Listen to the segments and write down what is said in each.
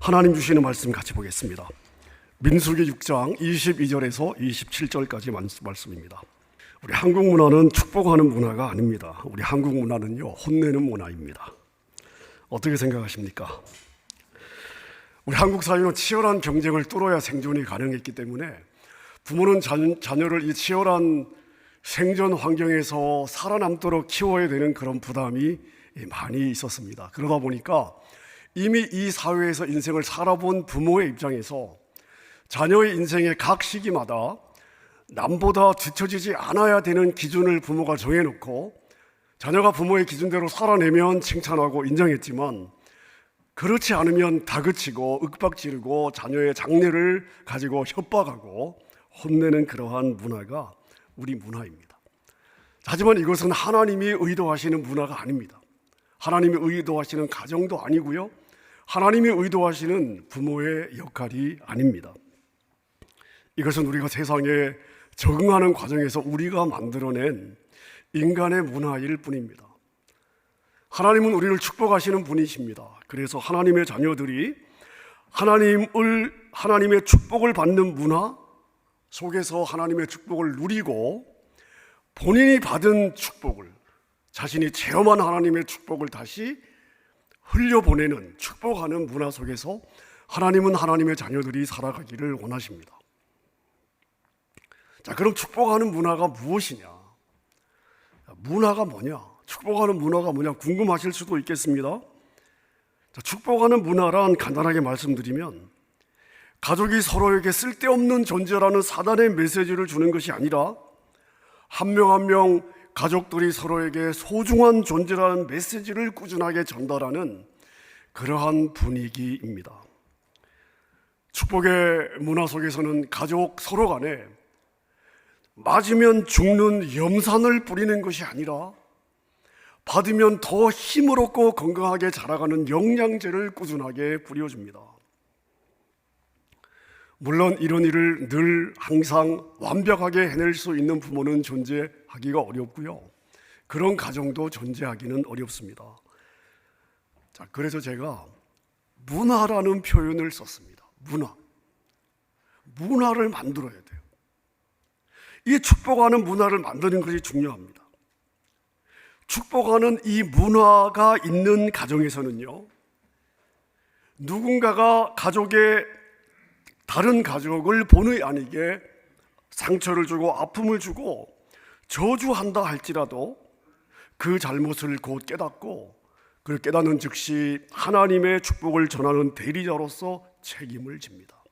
하나님 주시는 말씀 같이 보겠습니다. 민수기 6장 22절에서 27절까지 말씀입니다. 우리 한국 문화는 축복하는 문화가 아닙니다. 우리 한국 문화는요, 혼내는 문화입니다. 어떻게 생각하십니까? 우리 한국 사회는 치열한 경쟁을 뚫어야 생존이 가능했기 때문에 부모는 자녀를 이 치열한 생존 환경에서 살아남도록 키워야 되는 그런 부담이 많이 있었습니다. 그러다 보니까 이미 이 사회에서 인생을 살아본 부모의 입장에서 자녀의 인생의 각 시기마다 남보다 뒤처지지 않아야 되는 기준을 부모가 정해놓고 자녀가 부모의 기준대로 살아내면 칭찬하고 인정했지만 그렇지 않으면 다그치고 윽박지르고 자녀의 장래를 가지고 협박하고 혼내는 그러한 문화가 우리 문화입니다. 하지만 이것은 하나님이 의도하시는 문화가 아닙니다. 하나님이 의도하시는 가정도 아니고요, 하나님이 의도하시는 부모의 역할이 아닙니다. 이것은 우리가 세상에 적응하는 과정에서 우리가 만들어낸 인간의 문화일 뿐입니다. 하나님은 우리를 축복하시는 분이십니다. 그래서 하나님의 자녀들이 하나님의 축복을 받는 문화 속에서 하나님의 축복을 누리고 본인이 받은 축복을, 자신이 체험한 하나님의 축복을 다시 흘려보내는, 축복하는 문화 속에서 하나님은 하나님의 자녀들이 살아가기를 원하십니다. 자, 그럼 축복하는 문화가 무엇이냐? 문화가 뭐냐? 축복하는 문화가 뭐냐? 궁금하실 수도 있겠습니다. 자, 축복하는 문화란 간단하게 말씀드리면 가족이 서로에게 쓸데없는 존재라는 사단의 메시지를 주는 것이 아니라 한 명 한 명 가족들이 서로에게 소중한 존재라는 메시지를 꾸준하게 전달하는 그러한 분위기입니다. 축복의 문화 속에서는 가족 서로 간에 맞으면 죽는 염산을 뿌리는 것이 아니라 받으면 더 힘을 얻고 건강하게 자라가는 영양제를 꾸준하게 뿌려줍니다. 물론 이런 일을 늘 항상 완벽하게 해낼 수 있는 부모는 존재하기가 어렵고요, 그런 가정도 존재하기는 어렵습니다. 자, 그래서 제가 문화라는 표현을 썼습니다. 문화를 만들어야 돼요. 이 축복하는 문화를 만드는 것이 중요합니다. 축복하는 이 문화가 있는 가정에서는요, 누군가가 다른 가족을 본의 아니게 상처를 주고 아픔을 주고 저주한다 할지라도 그 잘못을 곧 깨닫고 그 깨닫는 즉시 하나님의 축복을 전하는 대리자로서 책임을 집니다.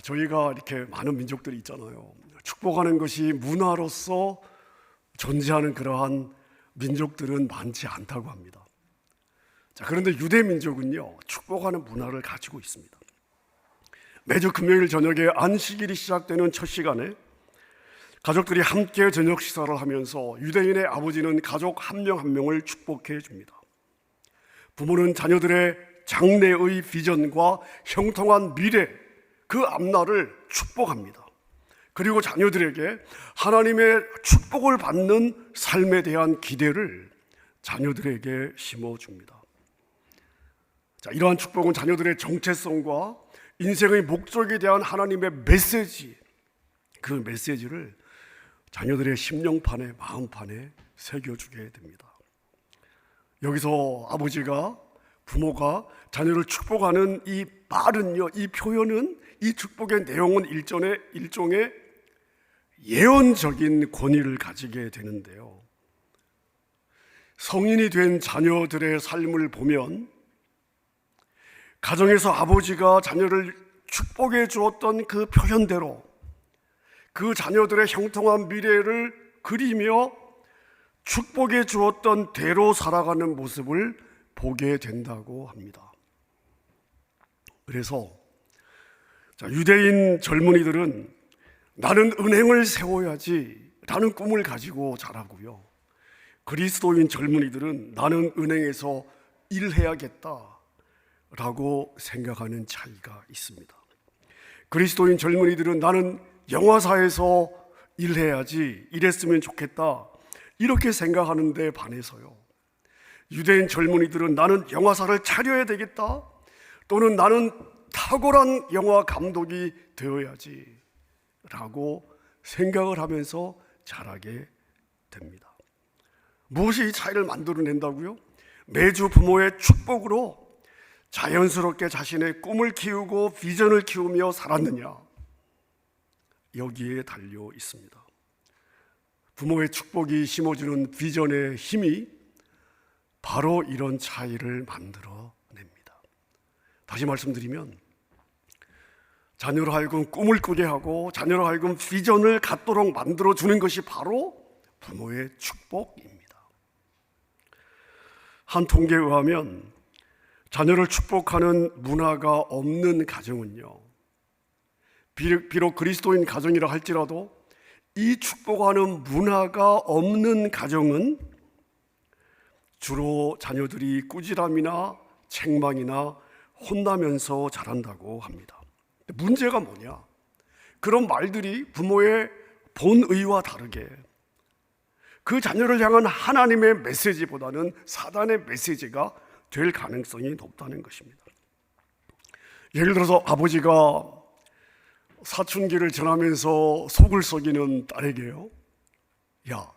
저희가 이렇게 많은 민족들이 있잖아요. 축복하는 것이 문화로서 존재하는 그러한 민족들은 많지 않다고 합니다. 자, 그런데 유대 민족은요, 축복하는 문화를 가지고 있습니다. 매주 금요일 저녁에 안식일이 시작되는 첫 시간에 가족들이 함께 저녁 식사를 하면서 유대인의 아버지는 가족 한 명 한 명을 축복해 줍니다. 부모는 자녀들의 장래의 비전과 형통한 미래, 그 앞날을 축복합니다. 그리고 자녀들에게 하나님의 축복을 받는 삶에 대한 기대를 자녀들에게 심어줍니다. 자, 이러한 축복은 자녀들의 정체성과 인생의 목적에 대한 하나님의 메시지, 그 메시지를 자녀들의 심령판에, 마음판에 새겨주게 됩니다. 여기서 부모가 자녀를 축복하는 이 말은요, 이 표현은, 이 축복의 내용은 일종의 예언적인 권위를 가지게 되는데요, 성인이 된 자녀들의 삶을 보면 가정에서 아버지가 자녀를 축복해 주었던 그 표현대로 그 자녀들의 형통한 미래를 그리며 축복해 주었던 대로 살아가는 모습을 보게 된다고 합니다. 그래서 유대인 젊은이들은 나는 은행을 세워야지 라는 꿈을 가지고 자라고요, 그리스도인 젊은이들은 나는 은행에서 일해야겠다 라고 생각하는 차이가 있습니다. 그리스도인 젊은이들은 나는 영화사에서 일해야지, 일했으면 좋겠다 이렇게 생각하는 데 반해서요, 유대인 젊은이들은 나는 영화사를 차려야 되겠다, 또는 나는 탁월한 영화 감독이 되어야지 라고 생각을 하면서 자라게 됩니다. 무엇이 이 차이를 만들어낸다고요? 매주 부모의 축복으로 자연스럽게 자신의 꿈을 키우고 비전을 키우며 살았느냐, 여기에 달려 있습니다. 부모의 축복이 심어주는 비전의 힘이 바로 이런 차이를 만들어냅니다. 다시 말씀드리면, 자녀로 하여금 꿈을 꾸게 하고 자녀로 하여금 비전을 갖도록 만들어주는 것이 바로 부모의 축복입니다. 한 통계에 의하면 자녀를 축복하는 문화가 없는 가정은요, 비록 그리스도인 가정이라 할지라도 이 축복하는 문화가 없는 가정은 주로 자녀들이 꾸지람이나 책망이나 혼나면서 자란다고 합니다. 문제가 뭐냐? 그런 말들이 부모의 본의와 다르게 그 자녀를 향한 하나님의 메시지보다는 사단의 메시지가 될 가능성이 높다는 것입니다. 예를 들어서 아버지가 사춘기를 지나면서 속을 썩이는 딸에게요, 야,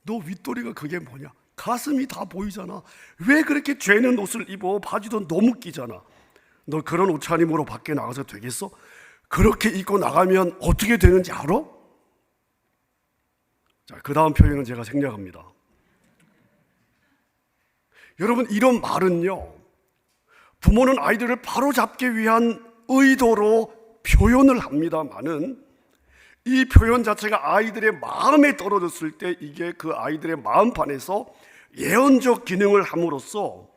너 윗도리가 그게 뭐냐? 가슴이 다 보이잖아. 왜 그렇게 죄는 옷을 입어? 바지도 너무 끼잖아. 너 그런 옷차림으로 밖에 나가서 되겠어? 그렇게 입고 나가면 어떻게 되는지 알아? 자, 그 다음 표현은 제가 생략합니다. 여러분, 이런 말은요, 부모는 아이들을 바로잡기 위한 의도로 표현을 합니다만은 이 표현 자체가 아이들의 마음에 떨어졌을 때 이게 그 아이들의 마음판에서 예언적 기능을 함으로써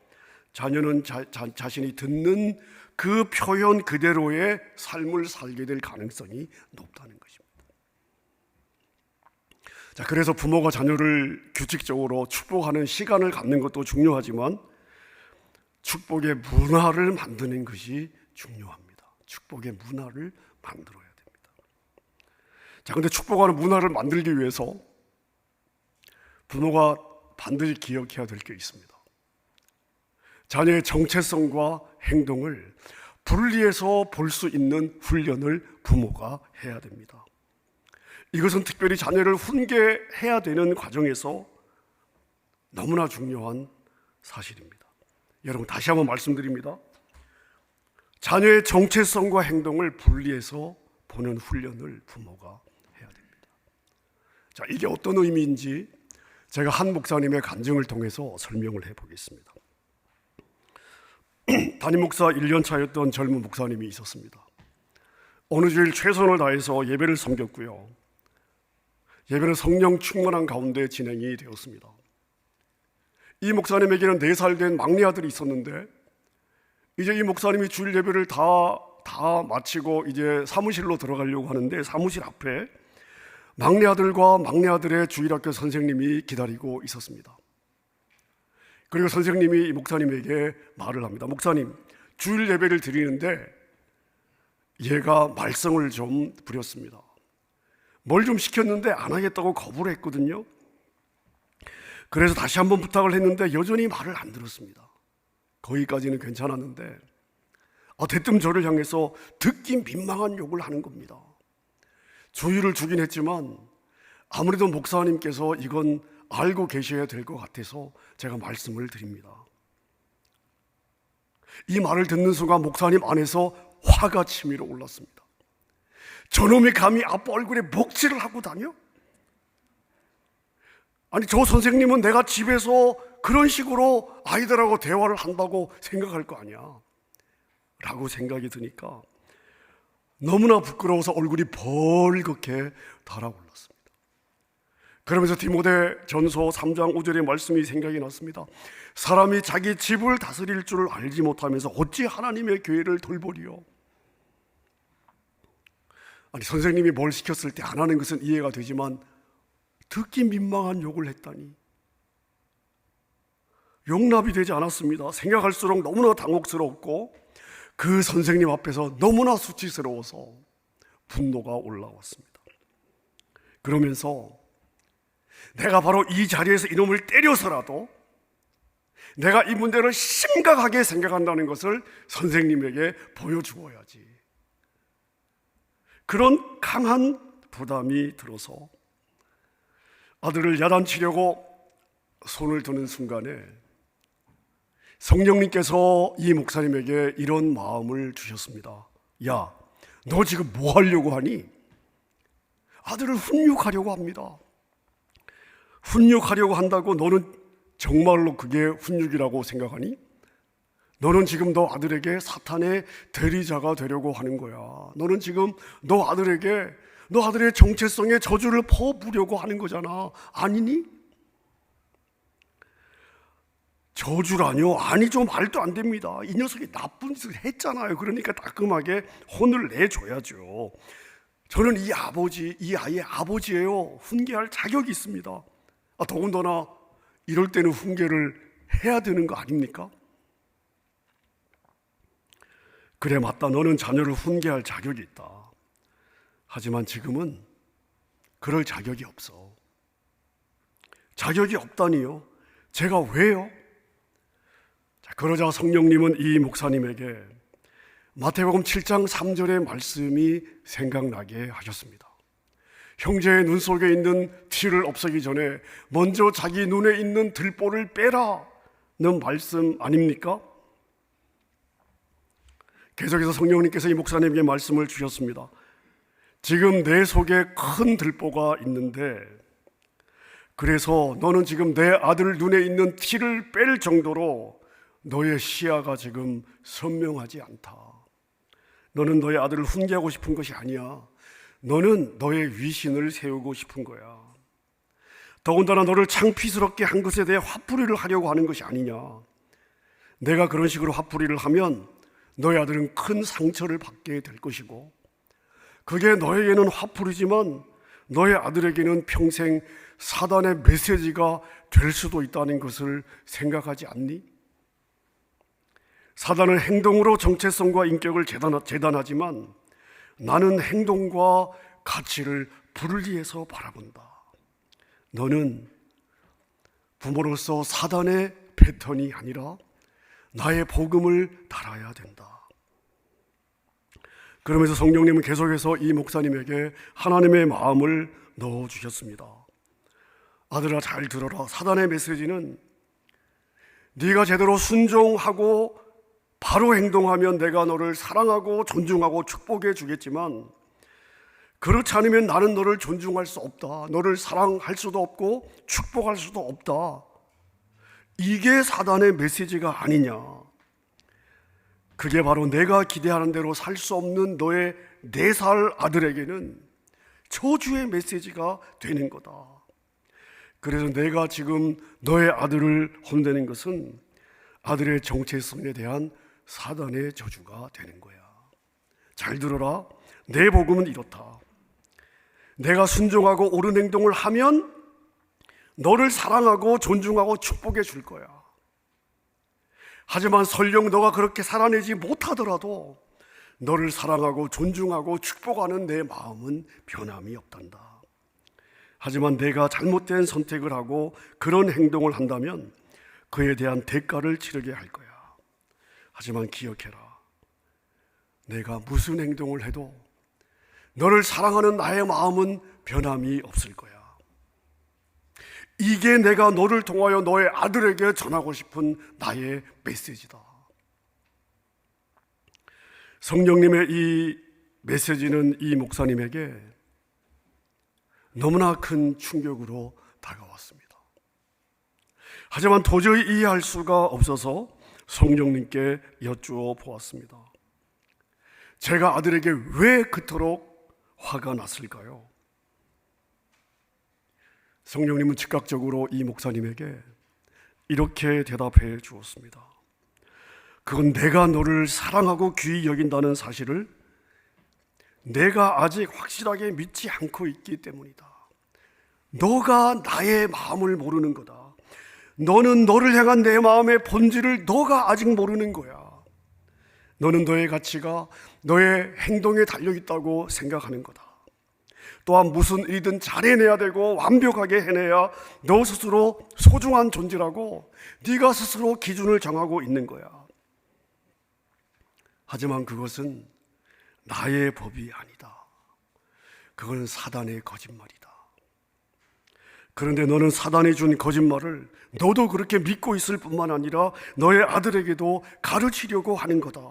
자녀는 자신이 듣는 그 표현 그대로의 삶을 살게 될 가능성이 높다는 것입니다. 자, 그래서 부모가 자녀를 규칙적으로 축복하는 시간을 갖는 것도 중요하지만 축복의 문화를 만드는 것이 중요합니다. 축복의 문화를 만들어야 됩니다. 자, 근데 축복하는 문화를 만들기 위해서 부모가 반드시 기억해야 될 게 있습니다. 자녀의 정체성과 행동을 분리해서 볼 수 있는 훈련을 부모가 해야 됩니다. 이것은 특별히 자녀를 훈계해야 되는 과정에서 너무나 중요한 사실입니다. 여러분, 다시 한번 말씀드립니다. 자녀의 정체성과 행동을 분리해서 보는 훈련을 부모가 해야 됩니다. 자, 이게 어떤 의미인지 제가 한 목사님의 간증을 통해서 설명을 해보겠습니다. 담임 목사 1년 차였던 젊은 목사님이 있었습니다. 어느 주일 최선을 다해서 예배를 섬겼고요, 예배는 성령 충만한 가운데 진행이 되었습니다. 이 목사님에게는 4살 된 막내 아들이 있었는데, 이제 이 목사님이 주일 예배를 다 마치고 이제 사무실로 들어가려고 하는데, 사무실 앞에 막내 아들과 막내 아들의 주일학교 선생님이 기다리고 있었습니다. 그리고 선생님이 이 목사님에게 말을 합니다. 목사님, 주일 예배를 드리는데 얘가 말썽을 좀 부렸습니다. 뭘 좀 시켰는데 안 하겠다고 거부를 했거든요. 그래서 다시 한번 부탁을 했는데 여전히 말을 안 들었습니다. 거기까지는 괜찮았는데 대뜸 저를 향해서 듣기 민망한 욕을 하는 겁니다. 주의를 주긴 했지만 아무래도 목사님께서 이건 알고 계셔야 될 것 같아서 제가 말씀을 드립니다. 이 말을 듣는 순간 목사님 안에서 화가 치밀어 올랐습니다. 저놈이 감히 아빠 얼굴에 먹칠을 하고 다녀? 아니, 저 선생님은 내가 집에서 그런 식으로 아이들하고 대화를 한다고 생각할 거 아니야 라고 생각이 드니까 너무나 부끄러워서 얼굴이 벌겋게 달아올랐습니다. 그러면서 디모데전서 3장 5절의 말씀이 생각이 났습니다. 사람이 자기 집을 다스릴 줄 알지 못하면서 어찌 하나님의 교회를 돌보리요? 아니, 선생님이 뭘 시켰을 때 안 하는 것은 이해가 되지만 듣기 민망한 욕을 했다니 용납이 되지 않았습니다. 생각할수록 너무나 당혹스럽고 그 선생님 앞에서 너무나 수치스러워서 분노가 올라왔습니다. 그러면서 내가 바로 이 자리에서 이놈을 때려서라도 내가 이 문제를 심각하게 생각한다는 것을 선생님에게 보여주어야지. 그런 강한 부담이 들어서 아들을 야단치려고 손을 드는 순간에 성령님께서 이 목사님에게 이런 마음을 주셨습니다. 야, 너 지금 뭐 하려고 하니? 아들을 훈육하려고 합니다. 훈육하려고 한다고 너는 정말로 그게 훈육이라고 생각하니? 너는 지금 너 아들에게 사탄의 대리자가 되려고 하는 거야. 너는 지금 너 아들의 정체성에 저주를 퍼부려고 하는 거잖아. 아니니? 저주라뇨? 아니죠. 말도 안 됩니다. 이 녀석이 나쁜 짓을 했잖아요. 그러니까 따끔하게 혼을 내줘야죠. 저는 이 아이의 아버지예요. 훈계할 자격이 있습니다. 더군다나 이럴 때는 훈계를 해야 되는 거 아닙니까? 그래, 맞다. 너는 자녀를 훈계할 자격이 있다. 하지만 지금은 그럴 자격이 없어. 자격이 없다니요? 제가 왜요? 자, 그러자 성령님은 이 목사님에게 마태복음 7장 3절의 말씀이 생각나게 하셨습니다. 형제의 눈 속에 있는 티를 없애기 전에 먼저 자기 눈에 있는 들보를 빼라는 말씀 아닙니까? 계속해서 성령님께서 이 목사님에게 말씀을 주셨습니다. 지금 내 속에 큰 들보가 있는데, 그래서 너는 지금 내 아들 눈에 있는 티를 뺄 정도로 너의 시야가 지금 선명하지 않다. 너는 너의 아들을 훈계하고 싶은 것이 아니야. 너는 너의 위신을 세우고 싶은 거야. 더군다나 너를 창피스럽게 한 것에 대해 화풀이를 하려고 하는 것이 아니냐. 내가 그런 식으로 화풀이를 하면 너의 아들은 큰 상처를 받게 될 것이고, 그게 너에게는 화풀이지만 너의 아들에게는 평생 사단의 메시지가 될 수도 있다는 것을 생각하지 않니? 사단은 행동으로 정체성과 인격을 재단하지만 나는 행동과 가치를 분리해서 바라본다. 너는 부모로서 사단의 패턴이 아니라 나의 복음을 달아야 된다. 그러면서 성령님은 계속해서 이 목사님에게 하나님의 마음을 넣어주셨습니다. 아들아, 잘 들어라. 사단의 메시지는 네가 제대로 순종하고 바로 행동하면 내가 너를 사랑하고 존중하고 축복해 주겠지만, 그렇지 않으면 나는 너를 존중할 수 없다. 너를 사랑할 수도 없고 축복할 수도 없다. 이게 사단의 메시지가 아니냐. 그게 바로 내가 기대하는 대로 살 수 없는 너의 4살 아들에게는 저주의 메시지가 되는 거다. 그래서 내가 지금 너의 아들을 혼내는 것은 아들의 정체성에 대한 사단의 저주가 되는 거야. 잘 들어라. 내 복음은 이렇다. 내가 순종하고 옳은 행동을 하면 너를 사랑하고 존중하고 축복해 줄 거야. 하지만 설령 너가 그렇게 살아내지 못하더라도 너를 사랑하고 존중하고 축복하는 내 마음은 변함이 없단다. 하지만 내가 잘못된 선택을 하고 그런 행동을 한다면 그에 대한 대가를 치르게 할 거야. 하지만 기억해라. 내가 무슨 행동을 해도 너를 사랑하는 나의 마음은 변함이 없을 거야. 이게 내가 너를 통하여 너의 아들에게 전하고 싶은 나의 메시지다. 성령님의 이 메시지는 이 목사님에게 너무나 큰 충격으로 다가왔습니다. 하지만 도저히 이해할 수가 없어서 성령님께 여쭈어 보았습니다. 제가 아들에게 왜 그토록 화가 났을까요? 성령님은 즉각적으로 이 목사님에게 이렇게 대답해 주었습니다. 그건 내가 너를 사랑하고 귀히 여긴다는 사실을 내가 아직 확실하게 믿지 않고 있기 때문이다. 너가 나의 마음을 모르는 거다. 너는 너를 향한 내 마음의 본질을 너가 아직 모르는 거야. 너는 너의 가치가 너의 행동에 달려있다고 생각하는 거다. 또한 무슨 일이든 잘해내야 되고 완벽하게 해내야 너 스스로 소중한 존재라고 네가 스스로 기준을 정하고 있는 거야. 하지만 그것은 나의 법이 아니다. 그건 사단의 거짓말이다. 그런데 너는 사단이 준 거짓말을 너도 그렇게 믿고 있을 뿐만 아니라 너의 아들에게도 가르치려고 하는 거다.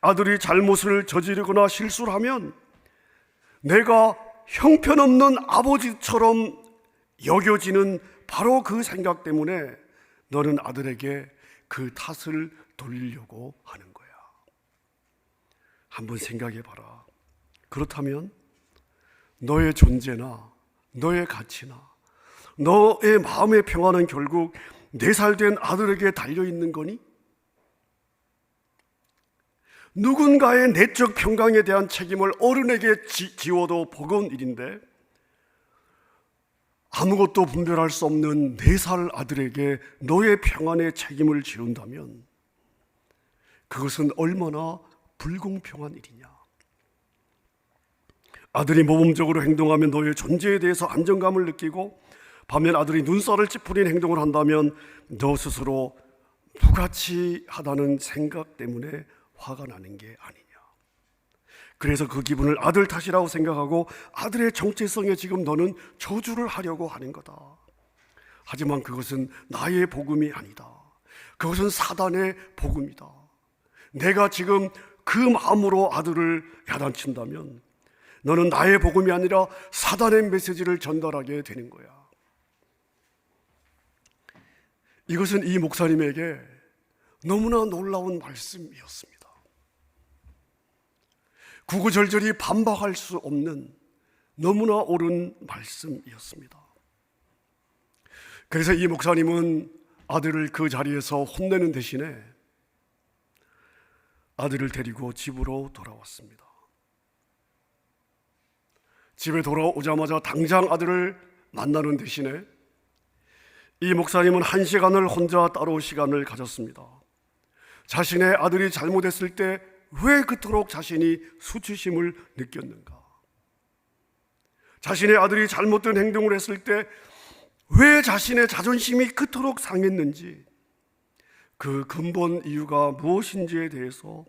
아들이 잘못을 저지르거나 실수를 하면 내가 형편없는 아버지처럼 여겨지는 바로 그 생각 때문에 너는 아들에게 그 탓을 돌리려고 하는 거야. 한번 생각해 봐라. 그렇다면 너의 존재나 너의 가치나 너의 마음의 평화는 결국 4살 된 아들에게 달려있는 거니? 누군가의 내적 평강에 대한 책임을 어른에게 지워도 버거운 일인데 아무것도 분별할 수 없는 4살 아들에게 너의 평안의 책임을 지운다면 그것은 얼마나 불공평한 일이냐. 아들이 모범적으로 행동하면 너의 존재에 대해서 안정감을 느끼고 반면 아들이 눈살을 찌푸린 행동을 한다면 너 스스로 무가치하다는 생각 때문에 화가 나는 게 아니냐. 그래서 그 기분을 아들 탓이라고 생각하고 아들의 정체성에 지금 너는 저주를 하려고 하는 거다. 하지만 그것은 나의 복음이 아니다. 그것은 사단의 복음이다. 내가 지금 그 마음으로 아들을 야단친다면 너는 나의 복음이 아니라 사단의 메시지를 전달하게 되는 거야. 이것은 이 목사님에게 너무나 놀라운 말씀이었습니다. 구구절절히 반박할 수 없는 너무나 옳은 말씀이었습니다. 그래서 이 목사님은 아들을 그 자리에서 혼내는 대신에 아들을 데리고 집으로 돌아왔습니다. 집에 돌아오자마자 당장 아들을 만나는 대신에 이 목사님은 1시간을 혼자 따로 시간을 가졌습니다. 자신의 아들이 잘못했을 때 왜 그토록 자신이 수치심을 느꼈는가? 자신의 아들이 잘못된 행동을 했을 때 왜 자신의 자존심이 그토록 상했는지, 그 근본 이유가 무엇인지에 대해서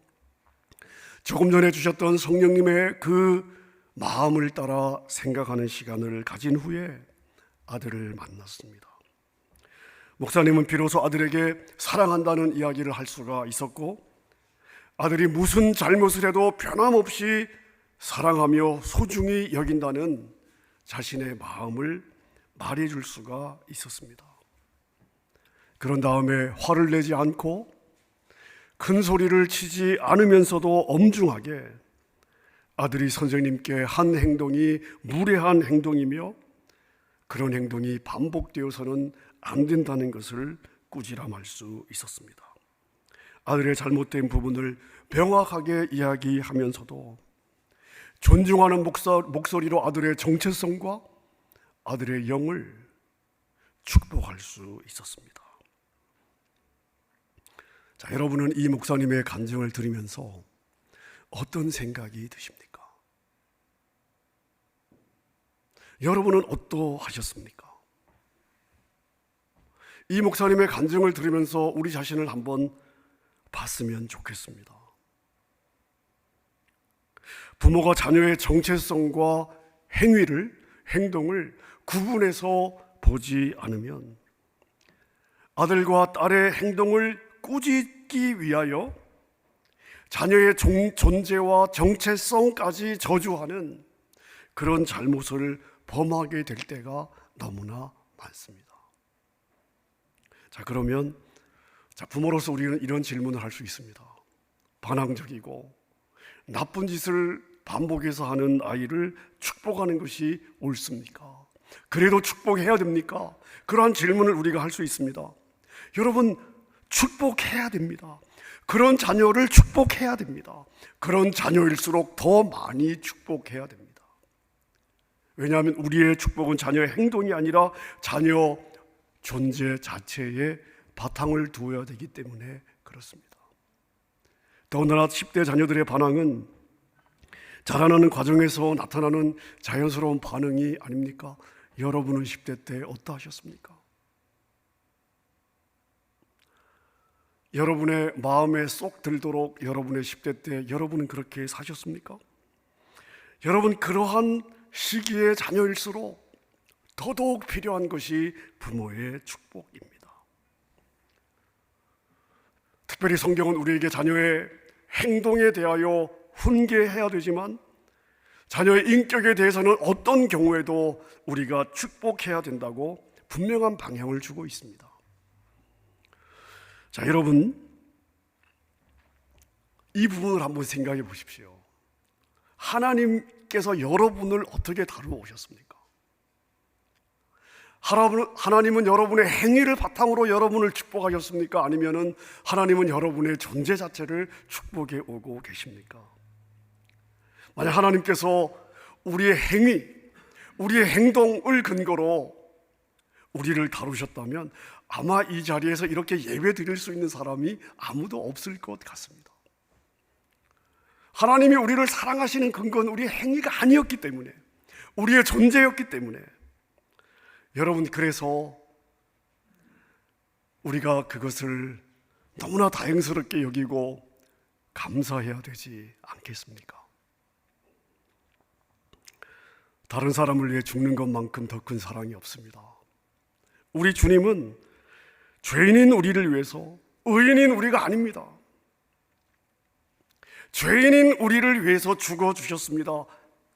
조금 전에 주셨던 성령님의 그 마음을 따라 생각하는 시간을 가진 후에 아들을 만났습니다. 목사님은 비로소 아들에게 사랑한다는 이야기를 할 수가 있었고, 아들이 무슨 잘못을 해도 변함없이 사랑하며 소중히 여긴다는 자신의 마음을 말해줄 수가 있었습니다. 그런 다음에 화를 내지 않고 큰 소리를 치지 않으면서도 엄중하게 아들이 선생님께 한 행동이 무례한 행동이며 그런 행동이 반복되어서는 안 된다는 것을 꾸지람할 수 있었습니다. 아들의 잘못된 부분을 명확하게 이야기하면서도 존중하는 목소리로 아들의 정체성과 아들의 영을 축복할 수 있었습니다. 자, 여러분은 이 목사님의 간증을 들으면서 어떤 생각이 드십니까? 여러분은 어떠하셨습니까? 이 목사님의 간증을 들으면서 우리 자신을 한번 봤으면 좋겠습니다. 부모가 자녀의 정체성과 행동을 구분해서 보지 않으면 아들과 딸의 행동을 꾸짖기 위하여 자녀의 존재와 정체성까지 저주하는 그런 잘못을 범하게 될 때가 너무나 많습니다. 자, 그러면 부모로서 우리는 이런 질문을 할 수 있습니다. 반항적이고 나쁜 짓을 반복해서 하는 아이를 축복하는 것이 옳습니까? 그래도 축복해야 됩니까? 그러한 질문을 우리가 할 수 있습니다. 여러분, 축복해야 됩니다. 그런 자녀를 축복해야 됩니다. 그런 자녀일수록 더 많이 축복해야 됩니다. 왜냐하면 우리의 축복은 자녀의 행동이 아니라 자녀 존재 자체에 바탕을 두어야 되기 때문에 그렇습니다. 더군다나 10대 자녀들의 반항은 자라나는 과정에서 나타나는 자연스러운 반응이 아닙니까? 여러분은 10대 때 어떠하셨습니까? 여러분의 마음에 쏙 들도록 여러분의 10대 때 여러분은 그렇게 사셨습니까? 여러분, 그러한 시기의 자녀일수록 더더욱 필요한 것이 부모의 축복입니다. 특별히 성경은 우리에게 자녀의 행동에 대하여 훈계해야 되지만 자녀의 인격에 대해서는 어떤 경우에도 우리가 축복해야 된다고 분명한 방향을 주고 있습니다. 자, 여러분, 이 부분을 한번 생각해 보십시오. 하나님께서 여러분을 어떻게 다루어 오셨습니까? 하나님은 여러분의 행위를 바탕으로 여러분을 축복하셨습니까? 아니면은 하나님은 여러분의 존재 자체를 축복해 오고 계십니까? 만약 하나님께서 우리의 행위, 우리의 행동을 근거로 우리를 다루셨다면 아마 이 자리에서 이렇게 예배 드릴 수 있는 사람이 아무도 없을 것 같습니다. 하나님이 우리를 사랑하시는 근거는 우리의 행위가 아니었기 때문에, 우리의 존재였기 때문에, 여러분, 그래서 우리가 그것을 너무나 다행스럽게 여기고 감사해야 되지 않겠습니까? 다른 사람을 위해 죽는 것만큼 더 큰 사랑이 없습니다. 우리 주님은 죄인인 우리를 위해서, 의인인 우리가 아닙니다. 죄인인 우리를 위해서 죽어주셨습니다.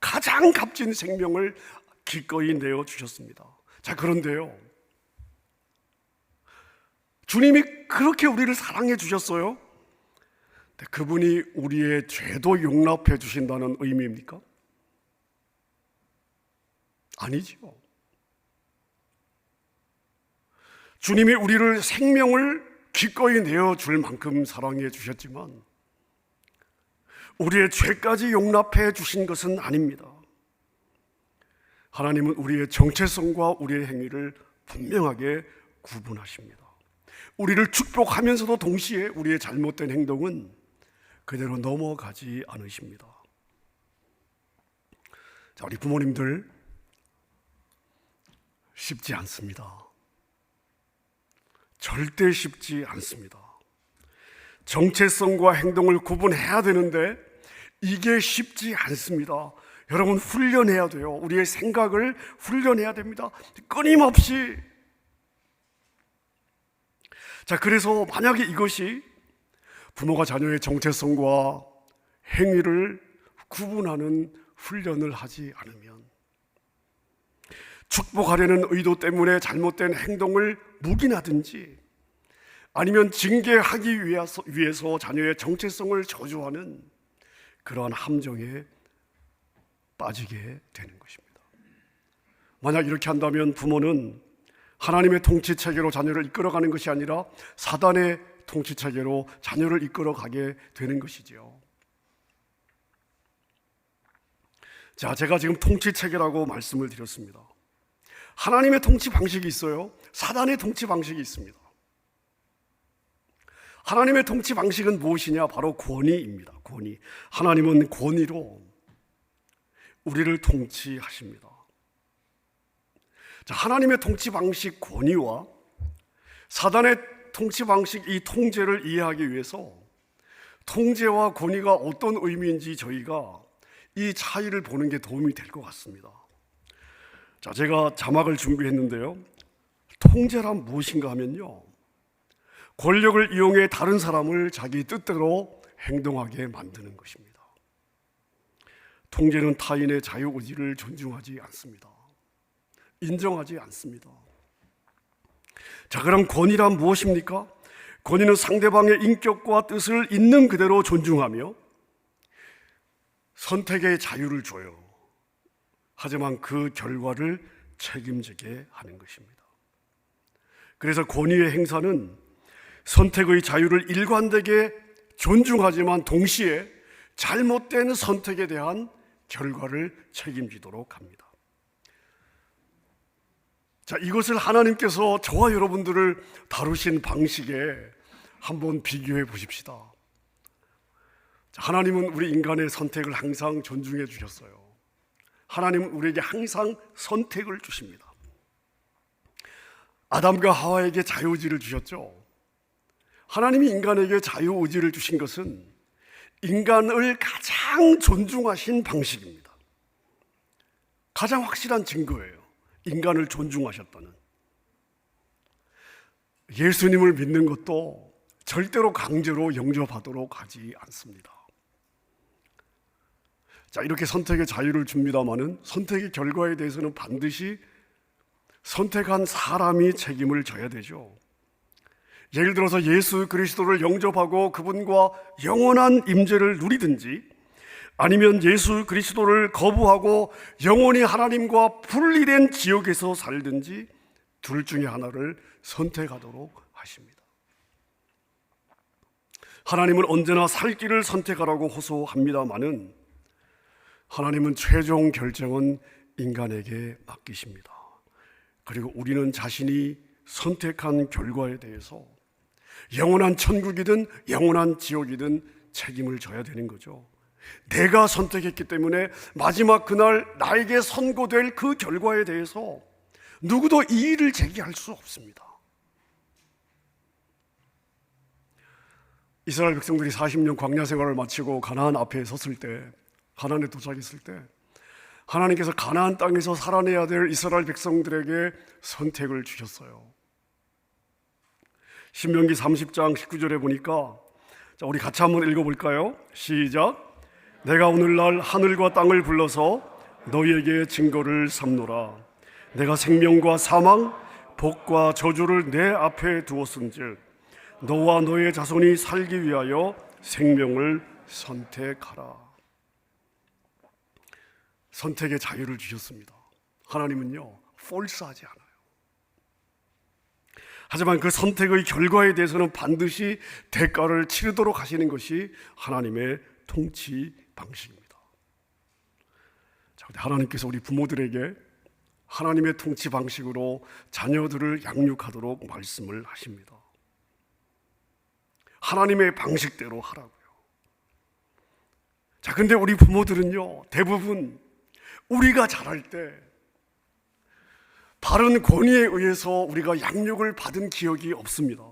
가장 값진 생명을 기꺼이 내어주셨습니다. 자, 그런데요, 주님이 그렇게 우리를 사랑해 주셨어요. 그분이 우리의 죄도 용납해 주신다는 의미입니까? 아니죠. 주님이 우리를 생명을 기꺼이 내어줄 만큼 사랑해 주셨지만 우리의 죄까지 용납해 주신 것은 아닙니다. 하나님은 우리의 정체성과 우리의 행위를 분명하게 구분하십니다. 우리를 축복하면서도 동시에 우리의 잘못된 행동은 그대로 넘어가지 않으십니다. 자, 우리 부모님들 쉽지 않습니다. 절대 쉽지 않습니다. 정체성과 행동을 구분해야 되는데 이게 쉽지 않습니다. 여러분, 훈련해야 돼요. 우리의 생각을 훈련해야 됩니다. 끊임없이. 자, 그래서 만약에 이것이 부모가 자녀의 정체성과 행위를 구분하는 훈련을 하지 않으면, 축복하려는 의도 때문에 잘못된 행동을 묵인하든지 아니면 징계하기 위해서 자녀의 정체성을 저주하는 그러한 함정에 빠지게 되는 것입니다. 만약 이렇게 한다면 부모는 하나님의 통치체계로 자녀를 이끌어가는 것이 아니라 사단의 통치체계로 자녀를 이끌어가게 되는 것이죠. 자, 제가 지금 통치체계라고 말씀을 드렸습니다. 하나님의 통치 방식이 있어요. 사단의 통치 방식이 있습니다. 하나님의 통치 방식은 무엇이냐? 바로 권위입니다. 권위. 하나님은 권위로 우리를 통치하십니다. 자, 하나님의 통치 방식 권위와 사단의 통치 방식, 이 통제를 이해하기 위해서 통제와 권위가 어떤 의미인지 저희가 이 차이를 보는 게 도움이 될 것 같습니다. 자, 제가 자막을 준비했는데요. 통제란 무엇인가 하면요, 권력을 이용해 다른 사람을 자기 뜻대로 행동하게 만드는 것입니다. 통제는 타인의 자유의지를 존중하지 않습니다. 인정하지 않습니다. 자, 그럼 권위란 무엇입니까? 권위는 상대방의 인격과 뜻을 있는 그대로 존중하며 선택의 자유를 줘요. 하지만 그 결과를 책임지게 하는 것입니다. 그래서 권위의 행사는 선택의 자유를 일관되게 존중하지만 동시에 잘못된 선택에 대한 결과를 책임지도록 합니다. 자, 이것을 하나님께서 저와 여러분들을 다루신 방식에 한번 비교해 보십시다. 하나님은 우리 인간의 선택을 항상 존중해 주셨어요. 하나님은 우리에게 항상 선택을 주십니다. 아담과 하와에게 자유의지를 주셨죠. 하나님이 인간에게 자유의지를 주신 것은 인간을 가장 존중하신 방식입니다. 가장 확실한 증거예요. 인간을 존중하셨다는. 예수님을 믿는 것도 절대로 강제로 영접하도록 하지 않습니다. 자, 이렇게 선택의 자유를 줍니다마는 선택의 결과에 대해서는 반드시 선택한 사람이 책임을 져야 되죠. 예를 들어서 예수 그리스도를 영접하고 그분과 영원한 임재를 누리든지, 아니면 예수 그리스도를 거부하고 영원히 하나님과 분리된 지옥에서 살든지 둘 중에 하나를 선택하도록 하십니다. 하나님은 언제나 살 길을 선택하라고 호소합니다마는 하나님은 최종 결정은 인간에게 맡기십니다. 그리고 우리는 자신이 선택한 결과에 대해서 영원한 천국이든 영원한 지옥이든 책임을 져야 되는 거죠. 내가 선택했기 때문에 마지막 그날 나에게 선고될 그 결과에 대해서 누구도 이의를 제기할 수 없습니다. 이스라엘 백성들이 40년 광야 생활을 마치고 가나안 앞에 섰을 때, 가나안에 도착했을 때 하나님께서 가나안 땅에서 살아내야 될 이스라엘 백성들에게 선택을 주셨어요. 신명기 30장 19절에 보니까, 자, 우리 같이 한번 읽어볼까요? 시작. 내가 오늘날 하늘과 땅을 불러서 너희에게 증거를 삼노라. 내가 생명과 사망, 복과 저주를 내 앞에 두었은즉 너와 너의 자손이 살기 위하여 생명을 선택하라. 선택의 자유를 주셨습니다. 하나님은요, 폴스하지 않아요. 하지만 그 선택의 결과에 대해서는 반드시 대가를 치르도록 하시는 것이 하나님의 통치 방식입니다. 자, 하나님께서 우리 부모들에게 하나님의 통치 방식으로 자녀들을 양육하도록 말씀을 하십니다. 하나님의 방식대로 하라고요. 자, 근데 우리 부모들은요, 대부분 우리가 자랄 때 바른 권위에 의해서 우리가 양육을 받은 기억이 없습니다.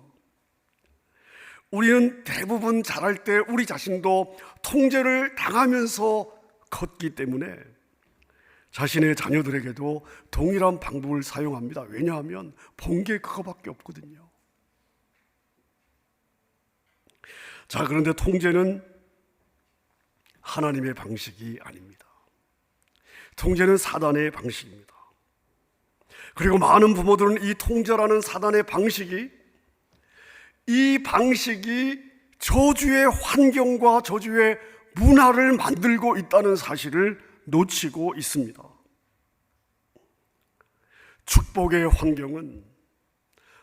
우리는 대부분 자랄 때 우리 자신도 통제를 당하면서 컸기 때문에 자신의 자녀들에게도 동일한 방법을 사용합니다. 왜냐하면 본 게 그거밖에 없거든요. 자, 그런데 통제는 하나님의 방식이 아닙니다. 통제는 사단의 방식입니다. 그리고 많은 부모들은 이 통제라는 사단의 방식이, 이 방식이 저주의 환경과 저주의 문화를 만들고 있다는 사실을 놓치고 있습니다. 축복의 환경은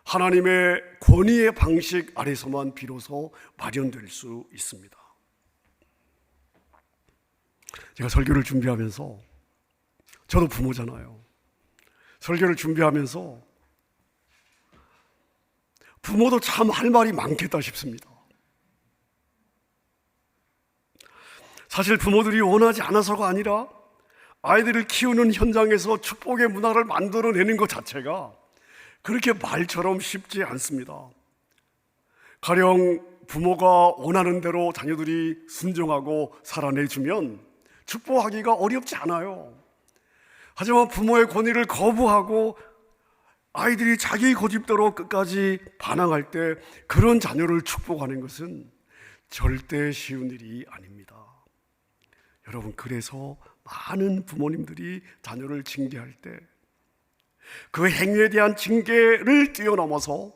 하나님의 권위의 방식 아래서만 비로소 마련될 수 있습니다. 제가 설교를 준비하면서, 저도 부모잖아요. 설교를 준비하면서 부모도 참 할 말이 많겠다 싶습니다. 사실 부모들이 원하지 않아서가 아니라 아이들을 키우는 현장에서 축복의 문화를 만들어내는 것 자체가 그렇게 말처럼 쉽지 않습니다. 가령 부모가 원하는 대로 자녀들이 순종하고 살아내주면 축복하기가 어렵지 않아요. 하지만 부모의 권위를 거부하고 아이들이 자기 고집대로 끝까지 반항할 때 그런 자녀를 축복하는 것은 절대 쉬운 일이 아닙니다. 여러분, 그래서 많은 부모님들이 자녀를 징계할 때 그 행위에 대한 징계를 뛰어넘어서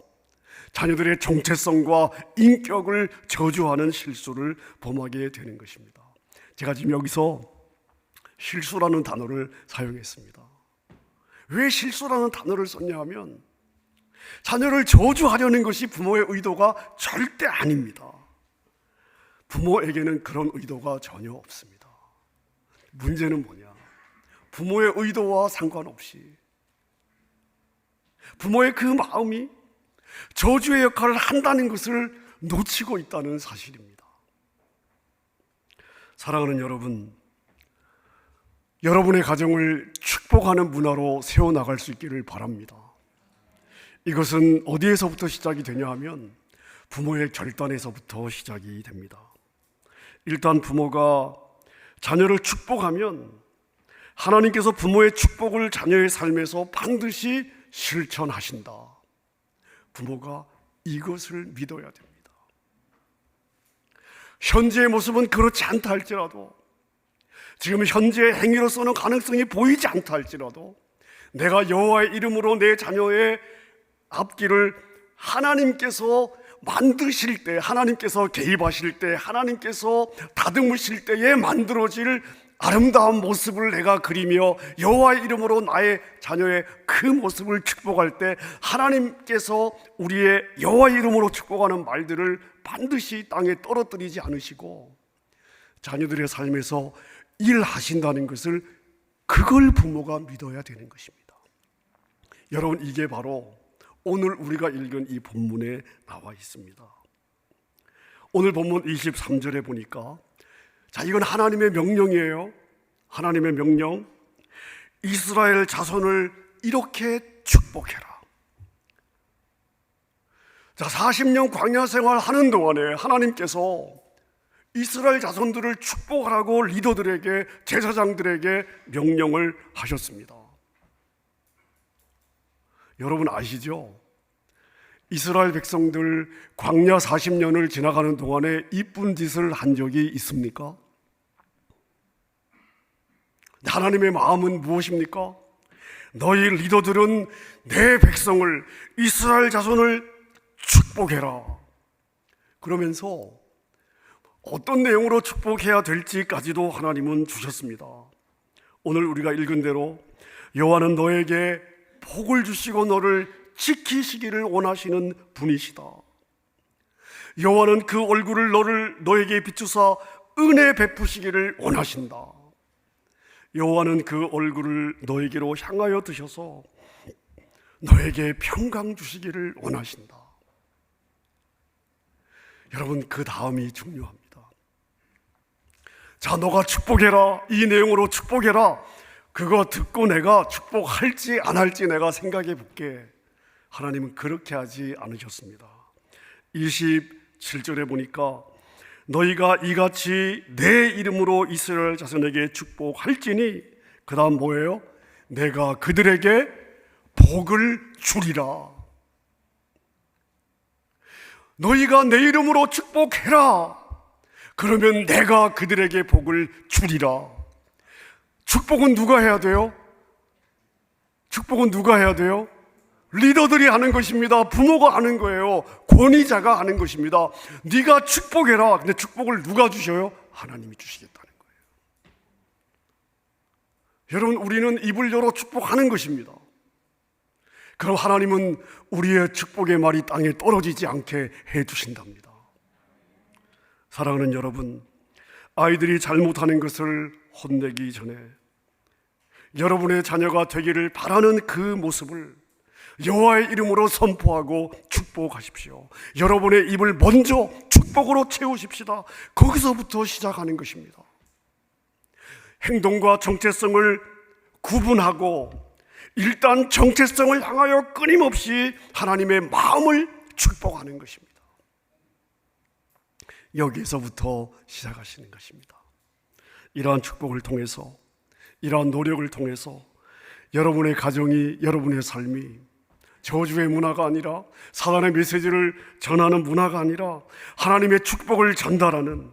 자녀들의 정체성과 인격을 저주하는 실수를 범하게 되는 것입니다. 제가 지금 여기서 실수라는 단어를 사용했습니다. 왜 실수라는 단어를 썼냐 하면 자녀를 저주하려는 것이 부모의 의도가 절대 아닙니다. 부모에게는 그런 의도가 전혀 없습니다. 문제는 뭐냐? 부모의 의도와 상관없이 부모의 그 마음이 저주의 역할을 한다는 것을 놓치고 있다는 사실입니다. 사랑하는 여러분, 여러분의 가정을 축복하는 문화로 세워나갈 수 있기를 바랍니다. 이것은 어디에서부터 시작이 되냐 하면 부모의 결단에서부터 시작이 됩니다. 일단 부모가 자녀를 축복하면 하나님께서 부모의 축복을 자녀의 삶에서 반드시 실천하신다. 부모가 이것을 믿어야 됩니다. 현재의 모습은 그렇지 않다 할지라도, 지금 현재의 행위로서는 가능성이 보이지 않다 할지라도, 내가 여호와의 이름으로 내 자녀의 앞길을 하나님께서 만드실 때, 하나님께서 개입하실 때, 하나님께서 다듬으실 때에 만들어질 아름다운 모습을 내가 그리며 여호와의 이름으로 나의 자녀의 그 모습을 축복할 때, 하나님께서 우리의 여호와의 이름으로 축복하는 말들을 반드시 땅에 떨어뜨리지 않으시고 자녀들의 삶에서 일하신다는 것을, 그걸 부모가 믿어야 되는 것입니다. 여러분, 이게 바로 오늘 우리가 읽은 이 본문에 나와 있습니다. 오늘 본문 23절에 보니까, 자, 이건 하나님의 명령이에요. 하나님의 명령. 이스라엘 자손을 이렇게 축복해라. 자, 40년 광야 생활 하는 동안에 하나님께서 이스라엘 자손들을 축복하라고 리더들에게, 제사장들에게 명령을 하셨습니다. 여러분 아시죠? 이스라엘 백성들 광야 40년을 지나가는 동안에 이쁜 짓을 한 적이 있습니까? 하나님의 마음은 무엇입니까? 너희 리더들은 내 백성을, 이스라엘 자손을 축복해라. 그러면서 어떤 내용으로 축복해야 될지까지도 하나님은 주셨습니다. 오늘 우리가 읽은 대로 여호와는 너에게 복을 주시고 너를 지키시기를 원하시는 분이시다. 여호와는 그 얼굴을 너에게 비추사 은혜 베푸시기를 원하신다. 여호와는 그 얼굴을 너에게로 향하여 드셔서 너에게 평강 주시기를 원하신다. 여러분, 그 다음이 중요합니다. 자, 너가 축복해라, 이 내용으로 축복해라. 그거 듣고 내가 축복할지 안 할지 내가 생각해 볼게. 하나님은 그렇게 하지 않으셨습니다. 27절에 보니까 너희가 이같이 내 이름으로 이스라엘 자손에게 축복할지니, 그 다음 뭐예요? 내가 그들에게 복을 주리라. 너희가 내 이름으로 축복해라. 그러면 내가 그들에게 복을 주리라. 축복은 누가 해야 돼요? 축복은 누가 해야 돼요? 리더들이 하는 것입니다. 부모가 하는 거예요. 권위자가 하는 것입니다. 네가 축복해라. 근데 축복을 누가 주셔요? 하나님이 주시겠다는 거예요. 여러분, 우리는 입을 열어 축복하는 것입니다. 그럼 하나님은 우리의 축복의 말이 땅에 떨어지지 않게 해주신답니다. 사랑하는 여러분, 아이들이 잘못하는 것을 혼내기 전에 여러분의 자녀가 되기를 바라는 그 모습을 여호와의 이름으로 선포하고 축복하십시오. 여러분의 입을 먼저 축복으로 채우십시다. 거기서부터 시작하는 것입니다. 행동과 정체성을 구분하고 일단 정체성을 향하여 끊임없이 하나님의 마음을 축복하는 것입니다. 여기서부터 시작하시는 것입니다. 이러한 축복을 통해서, 이러한 노력을 통해서 여러분의 가정이, 여러분의 삶이 저주의 문화가 아니라, 사단의 메시지를 전하는 문화가 아니라 하나님의 축복을 전달하는,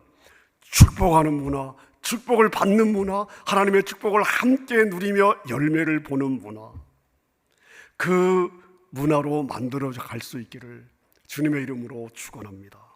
축복하는 문화, 축복을 받는 문화, 하나님의 축복을 함께 누리며 열매를 보는 문화, 그 문화로 만들어져 갈 수 있기를 주님의 이름으로 축원합니다.